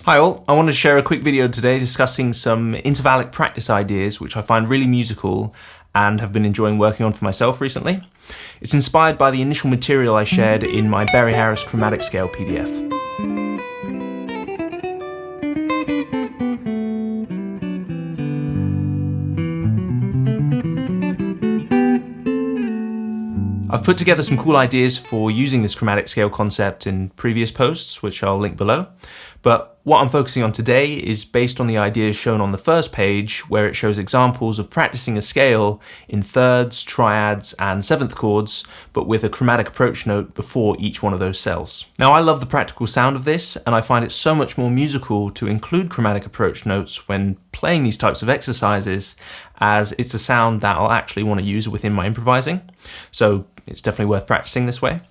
Hi all, I wanted to share a quick video today discussing some intervallic practice ideas which I find really musical and have been enjoying working on for myself recently. It's inspired by the initial material I shared in my Barry Harris chromatic scale PDF. I've put together some cool ideas for using this chromatic scale concept in previous posts, which I'll link below, but what I'm focusing on today is based on the ideas shown on the first page, where it shows examples of practicing a scale in thirds, triads, and seventh chords, but with a chromatic approach note before each one of those cells. Now, I love the practical sound of this, and I find it so much more musical to include chromatic approach notes when playing these types of exercises, as it's a sound that I'll actually want to use within my improvising. So it's definitely worth practicing this way.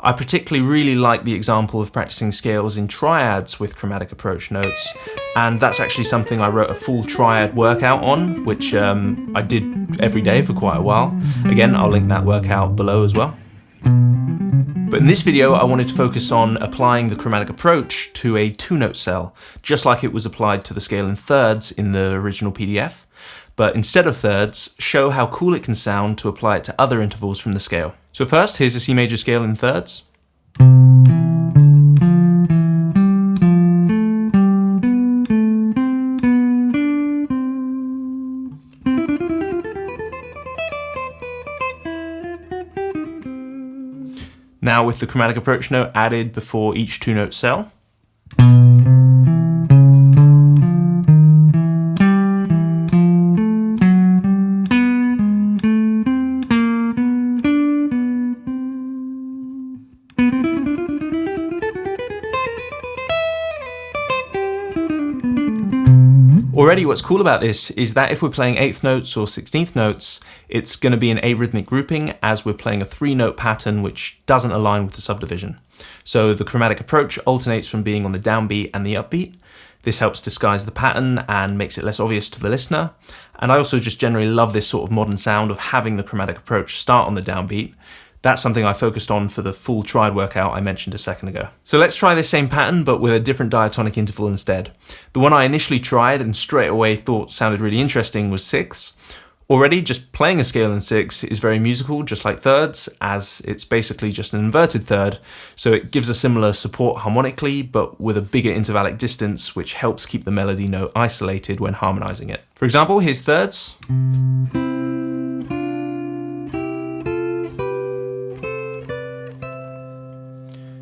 I particularly really like the example of practicing scales in triads with chromatic approach notes, and that's actually something I wrote a full triad workout on, which I did every day for quite a while. Again, I'll link that workout below as well. But in this video, I wanted to focus on applying the chromatic approach to a two-note cell, just like it was applied to the scale in thirds in the original PDF. But instead of thirds, show how cool it can sound to apply it to other intervals from the scale. So first, here's a C major scale in thirds. Now with the chromatic approach note added before each two-note cell. Already what's cool about this is that if we're playing 8th notes or 16th notes, it's going to be an arrhythmic grouping as we're playing a 3-note pattern which doesn't align with the subdivision. So the chromatic approach alternates from being on the downbeat and the upbeat. This helps disguise the pattern and makes it less obvious to the listener. And I also just generally love this sort of modern sound of having the chromatic approach start on the downbeat. That's something I focused on for the full triad workout I mentioned a second ago. So let's try this same pattern, but with a different diatonic interval instead. The one I initially tried and straight away thought sounded really interesting was 6. Already, just playing a scale in 6 is very musical, just like thirds, as it's basically just an inverted third, so it gives a similar support harmonically, but with a bigger intervallic distance, which helps keep the melody note isolated when harmonizing it. For example, here's thirds.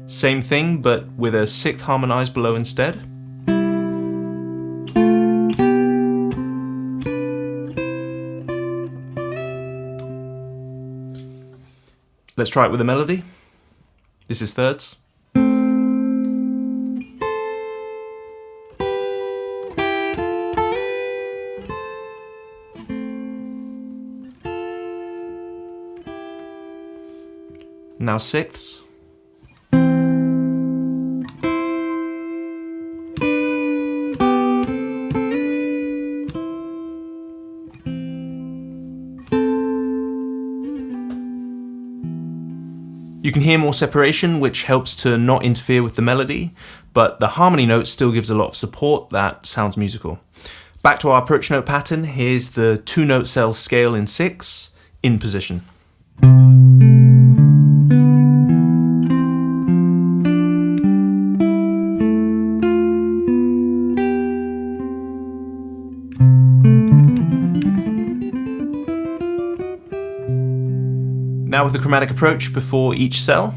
Same thing, but with a 6th harmonized below instead. Let's try it with a melody. This is thirds. Now 6ths. You can hear more separation, which helps to not interfere with the melody, but the harmony note still gives a lot of support that sounds musical. Back to our approach note pattern, here's the 2-note cell scale in 6, in position. Now with the chromatic approach before each cell.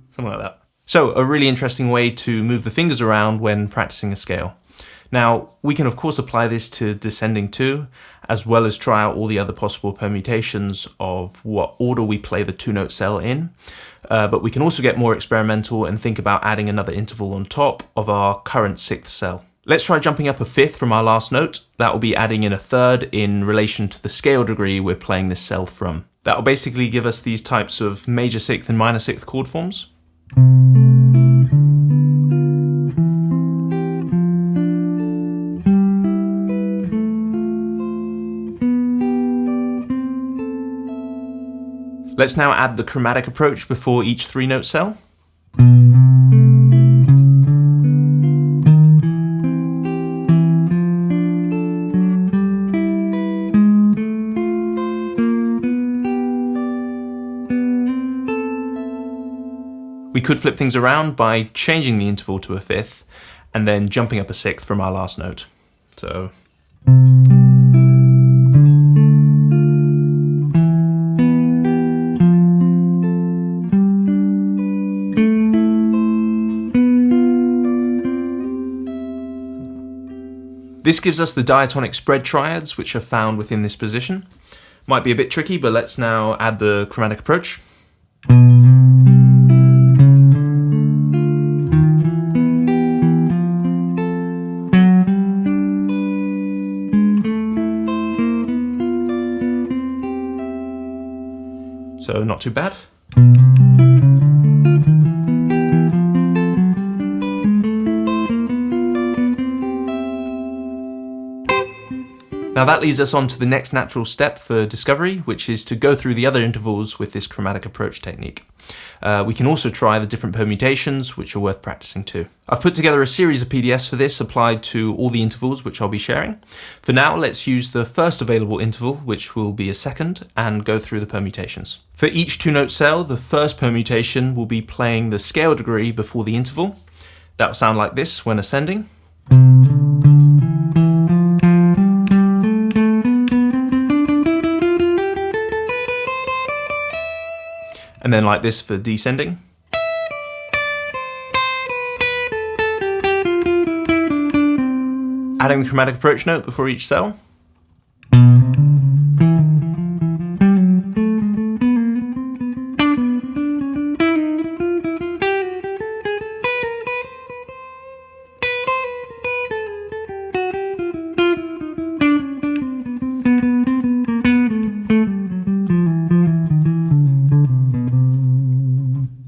Something like that. So, a really interesting way to move the fingers around when practicing a scale. Now, we can of course apply this to descending too, as well as try out all the other possible permutations of what order we play the 2-note cell in. But we can also get more experimental and think about adding another interval on top of our current 6th cell. Let's try jumping up a 5th from our last note. That will be adding in a 3rd in relation to the scale degree we're playing this cell from. That will basically give us these types of major 6th and minor 6th chord forms. Let's now add the chromatic approach before each 3-note cell. We could flip things around by changing the interval to a 5th and then jumping up a 6th from our last note. So. This gives us the diatonic spread triads, which are found within this position. Might be a bit tricky, but let's now add the chromatic approach. So not too bad. Now that leads us on to the next natural step for discovery, which is to go through the other intervals with this chromatic approach technique. We can also try the different permutations, which are worth practicing too. I've put together a series of PDFs for this applied to all the intervals, which I'll be sharing. For now, let's use the first available interval, which will be a 2nd, and go through the permutations. For each 2-note cell, the first permutation will be playing the scale degree before the interval. That will sound like this when ascending. And then like this for descending. Adding the chromatic approach note before each cell.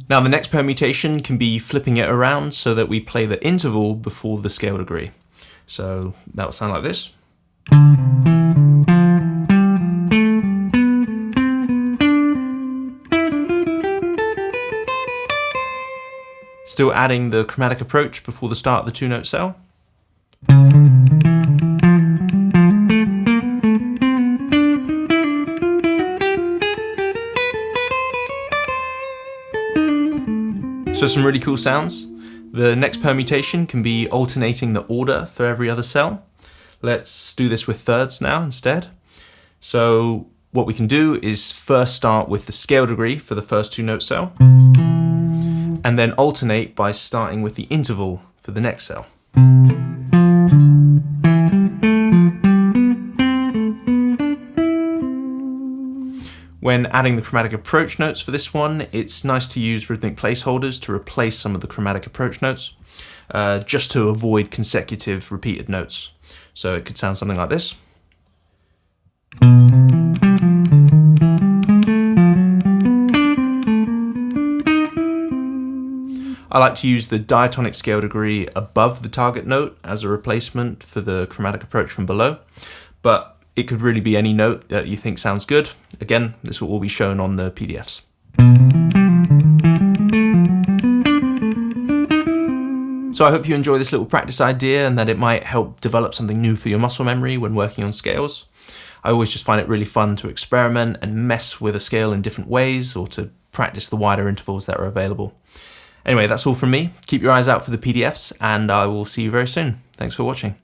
Now the next permutation can be flipping it around so that we play the interval before the scale degree. So that will sound like this. Still adding the chromatic approach before the start of the 2-note cell. So some really cool sounds. The next permutation can be alternating the order for every other cell. Let's do this with 3rds now instead. So what we can do is first start with the scale degree for the first 2-note cell, and then alternate by starting with the interval for the next cell. When adding the chromatic approach notes for this one, it's nice to use rhythmic placeholders to replace some of the chromatic approach notes, just to avoid consecutive repeated notes. So it could sound something like this. I like to use the diatonic scale degree above the target note as a replacement for the chromatic approach from below, but it could really be any note that you think sounds good. Again, this will all be shown on the PDFs. So I hope you enjoy this little practice idea and that it might help develop something new for your muscle memory when working on scales. I always just find it really fun to experiment and mess with a scale in different ways, or to practice the wider intervals that are available. Anyway, that's all from me. Keep your eyes out for the PDFs, and I will see you very soon. Thanks for watching.